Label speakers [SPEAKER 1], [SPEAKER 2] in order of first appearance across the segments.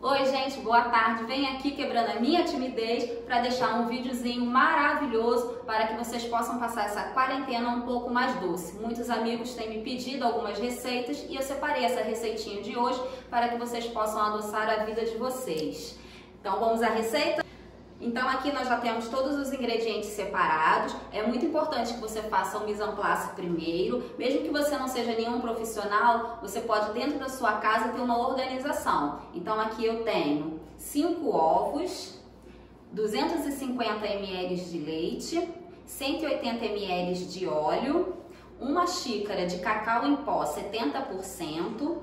[SPEAKER 1] Oi gente, boa tarde. Venho aqui quebrando a minha timidez para deixar um videozinho maravilhoso para que vocês possam passar essa quarentena um pouco mais doce. Muitos amigos têm me pedido algumas receitas e eu separei essa receitinha de hoje para que vocês possam adoçar a vida de vocês. Então vamos à receita? Então aqui nós já temos todos os ingredientes separados. É muito importante que você faça o mise en place primeiro. Mesmo que você não seja nenhum profissional, você pode dentro da sua casa ter uma organização. Então aqui eu tenho 5 ovos, 250 ml de leite, 180 ml de óleo, uma xícara de cacau em pó 70%,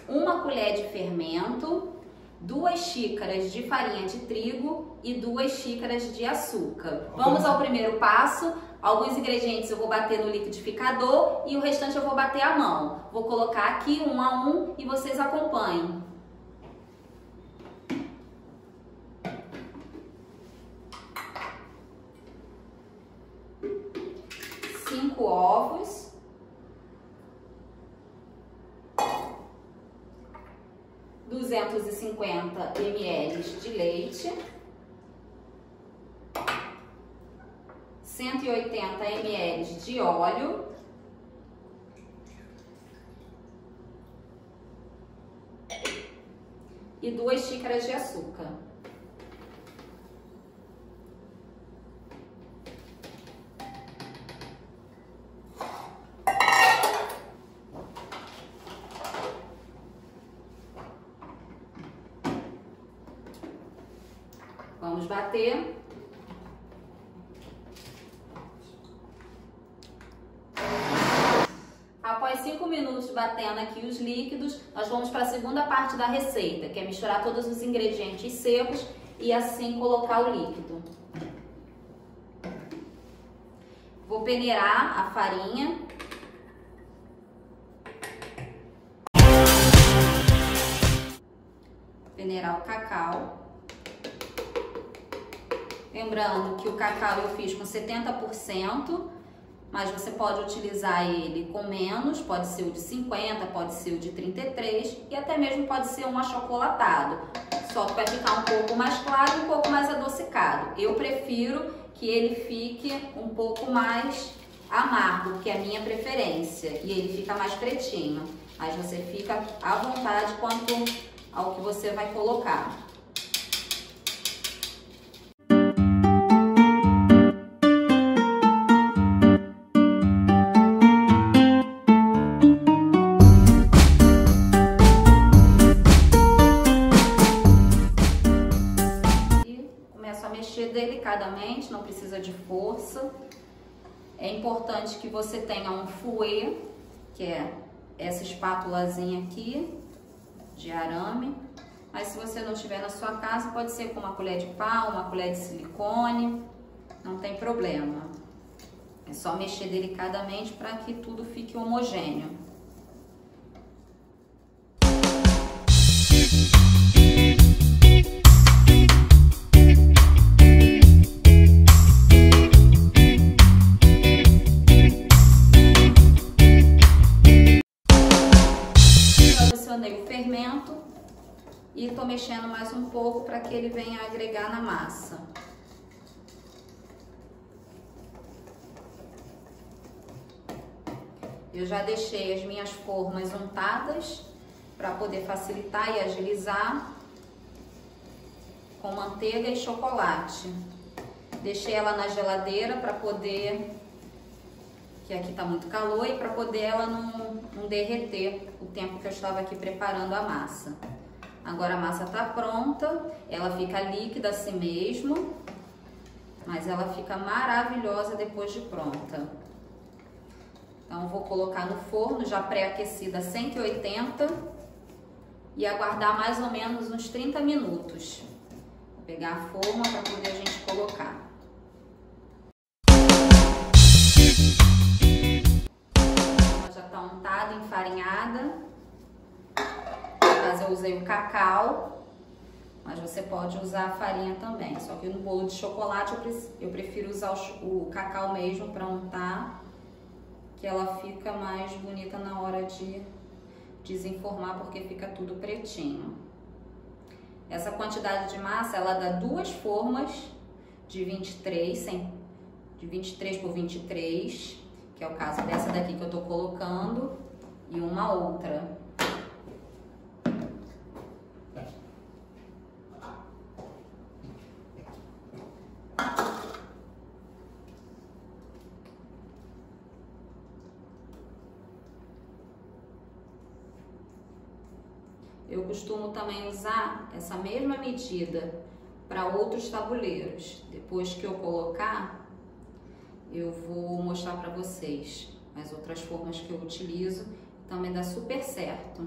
[SPEAKER 1] uma colher de fermento, 2 xícaras de farinha de trigo e 2 xícaras de açúcar. Vamos ao primeiro passo. Alguns ingredientes eu vou bater no liquidificador e o restante eu vou bater à mão. Vou colocar aqui um a um e vocês acompanhem. Cinco ovos. 250 ml de leite, 180 ml de óleo, e 2 xícaras de açúcar. Vamos bater. Após 5 minutos batendo aqui os líquidos, nós vamos para a segunda parte da receita, que é misturar todos os ingredientes secos e assim colocar o líquido. Vou peneirar a farinha. Peneirar o cacau. Lembrando que o cacau eu fiz com 70%, mas você pode utilizar ele com menos, pode ser o de 50%, pode ser o de 33% e até mesmo pode ser um achocolatado. Só que vai ficar um pouco mais claro e um pouco mais adocicado. Eu prefiro que ele fique um pouco mais amargo, que é a minha preferência, e ele fica mais pretinho. Mas você fica à vontade quanto ao que você vai colocar. Delicadamente, não precisa de força. É importante que você tenha um fouet, que é essa espátulazinha aqui de arame, mas se você não tiver na sua casa, pode ser com uma colher de pau, uma colher de silicone, não tem problema. É só mexer delicadamente para que tudo fique homogêneo. Adicionei o fermento e tô mexendo mais um pouco para que ele venha agregar na massa. Eu já deixei as minhas formas untadas para poder facilitar e agilizar com manteiga e chocolate. Deixei ela na geladeira para poder, que aqui tá muito calor, e para poder ela não derreter o tempo que eu estava aqui preparando a massa. Agora a massa tá pronta, ela fica líquida assim mesmo, mas ela fica maravilhosa depois de pronta. Então vou colocar no forno já pré-aquecida a 180 e aguardar mais ou menos uns 30 minutos. Vou pegar a forma para poder a gente colocar. Untada, enfarinhada. No caso eu usei o cacau, mas você pode usar a farinha também. Só que no bolo de chocolate eu prefiro usar o cacau mesmo para untar, que ela fica mais bonita na hora de desenformar, porque fica tudo pretinho. Essa quantidade de massa, ela dá 2 formas de 23, de 23 por 23, que é o caso dessa daqui que eu tô colocando, e uma outra. Eu costumo também usar essa mesma medida para outros tabuleiros. Depois que eu colocar, eu vou mostrar para vocês as outras formas que eu utilizo. Também dá super certo.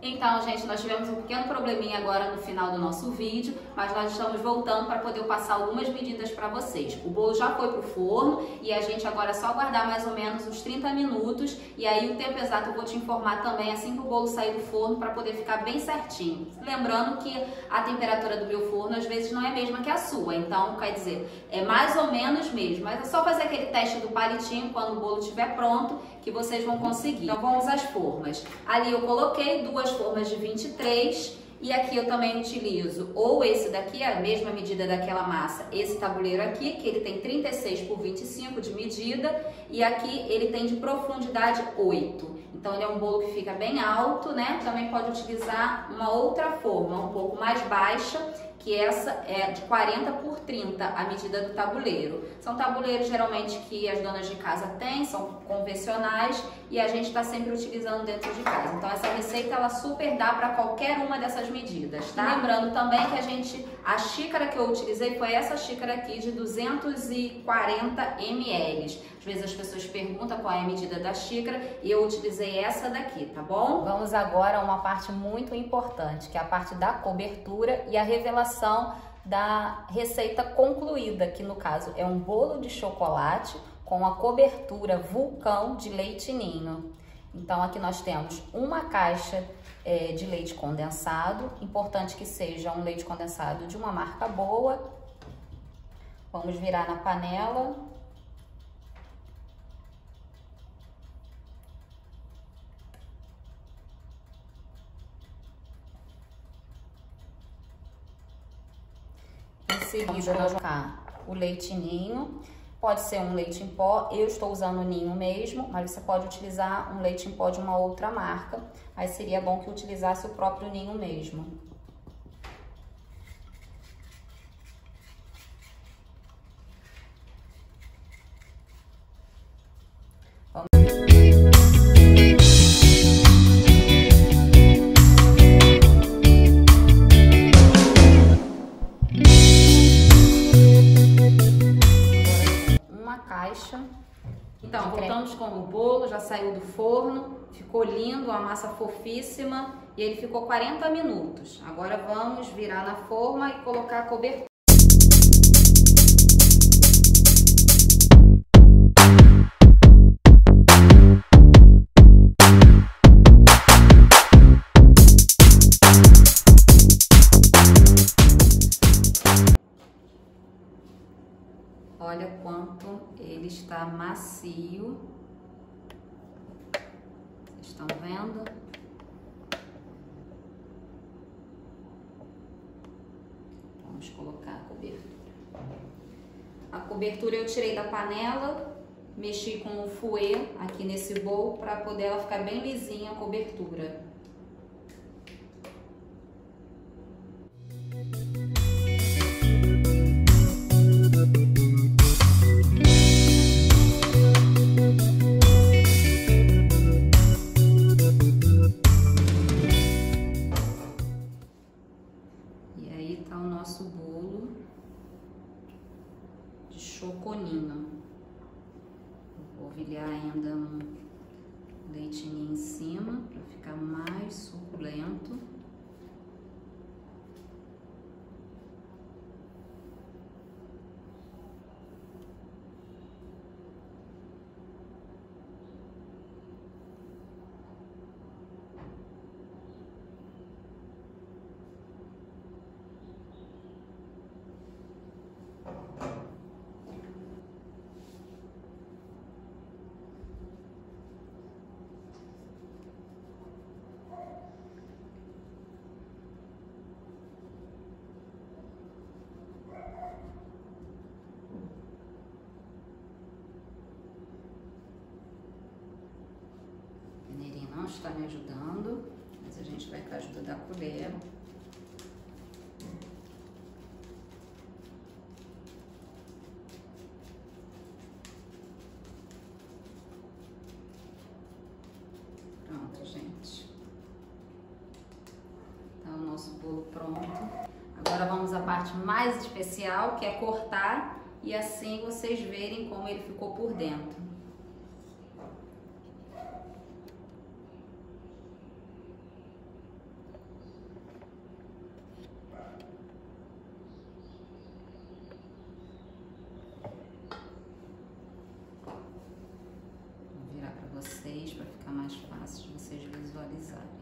[SPEAKER 1] Então, gente, nós tivemos um pequeno probleminha agora no final do nosso vídeo, mas nós estamos voltando para poder passar algumas medidas para vocês. O bolo já foi pro forno e a gente agora é só aguardar mais ou menos uns 30 minutos e aí o tempo exato eu vou te informar também assim que o bolo sair do forno para poder ficar bem certinho. Lembrando que a temperatura do meu forno às vezes não é a mesma que a sua, então quer dizer, é mais ou menos mesmo, mas é só fazer aquele teste do palitinho quando o bolo estiver pronto que vocês vão conseguir. Então vamos às formas. Ali eu coloquei 2 formas de 23 e aqui eu também utilizo ou esse daqui, a mesma medida daquela massa, esse tabuleiro aqui, que ele tem 36 por 25 de medida e aqui ele tem de profundidade 8. Então ele é um bolo que fica bem alto, né? Também pode utilizar uma outra forma, um pouco mais baixa, que essa é de 40 por 30, a medida do tabuleiro. São tabuleiros geralmente que as donas de casa têm, são convencionais e a gente está sempre utilizando dentro de casa. Então essa receita ela super dá para qualquer uma dessas medidas, tá? Lembrando também que a xícara que eu utilizei foi essa xícara aqui de 240 ml. Às vezes as pessoas perguntam qual é a medida da xícara e eu utilizei essa daqui, tá bom? Vamos agora a uma parte muito importante, que é a parte da cobertura e a revelação da receita concluída, que no caso é um bolo de chocolate com a cobertura Vulcão de leite ninho. Então aqui nós temos uma caixa de leite condensado, importante que seja um leite condensado de uma marca boa. Vamos virar na panela. Em seguida, nós vamos colocar o leite ninho. Pode ser um leite em pó, eu estou usando o ninho mesmo, mas você pode utilizar um leite em pó de uma outra marca. Mas seria bom que utilizasse o próprio ninho mesmo. Então, voltamos com o bolo, já saiu do forno, ficou lindo, a massa fofíssima e ele ficou 40 minutos. Agora vamos virar na forma e colocar a cobertura. Olha quanto ele está macio. Vocês estão vendo? Vamos colocar a cobertura. A cobertura eu tirei da panela, mexi com o fouet aqui nesse bowl para poder ela ficar bem lisinha a cobertura. Choconinho. Vou polvilhar ainda um leite ninho em cima para ficar mais não está me ajudando, mas a gente vai com a ajuda da colher. Pronto, gente. Tá o nosso bolo pronto. Agora vamos à parte mais especial, que é cortar e assim vocês verem como ele ficou por dentro. Vou virar para vocês, para ficar mais fácil de vocês visualizarem.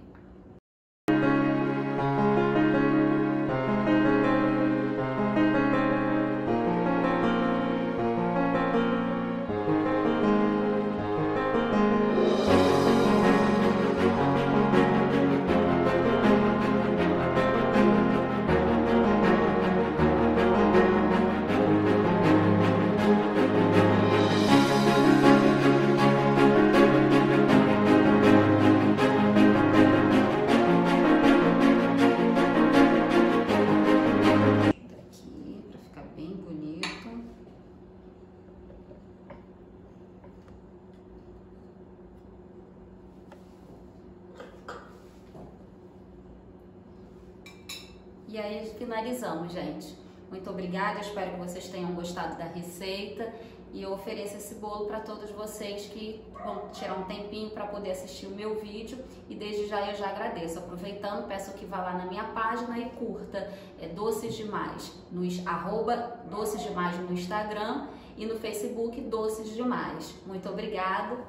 [SPEAKER 1] E aí finalizamos, gente. Muito obrigada, espero que vocês tenham gostado da receita e eu ofereço esse bolo para todos vocês que vão tirar um tempinho para poder assistir o meu vídeo e desde já eu já agradeço. Aproveitando, peço que vá lá na minha página e curta Doces Demais, @Doces Demais no Instagram e no Facebook Doces Demais. Muito obrigada.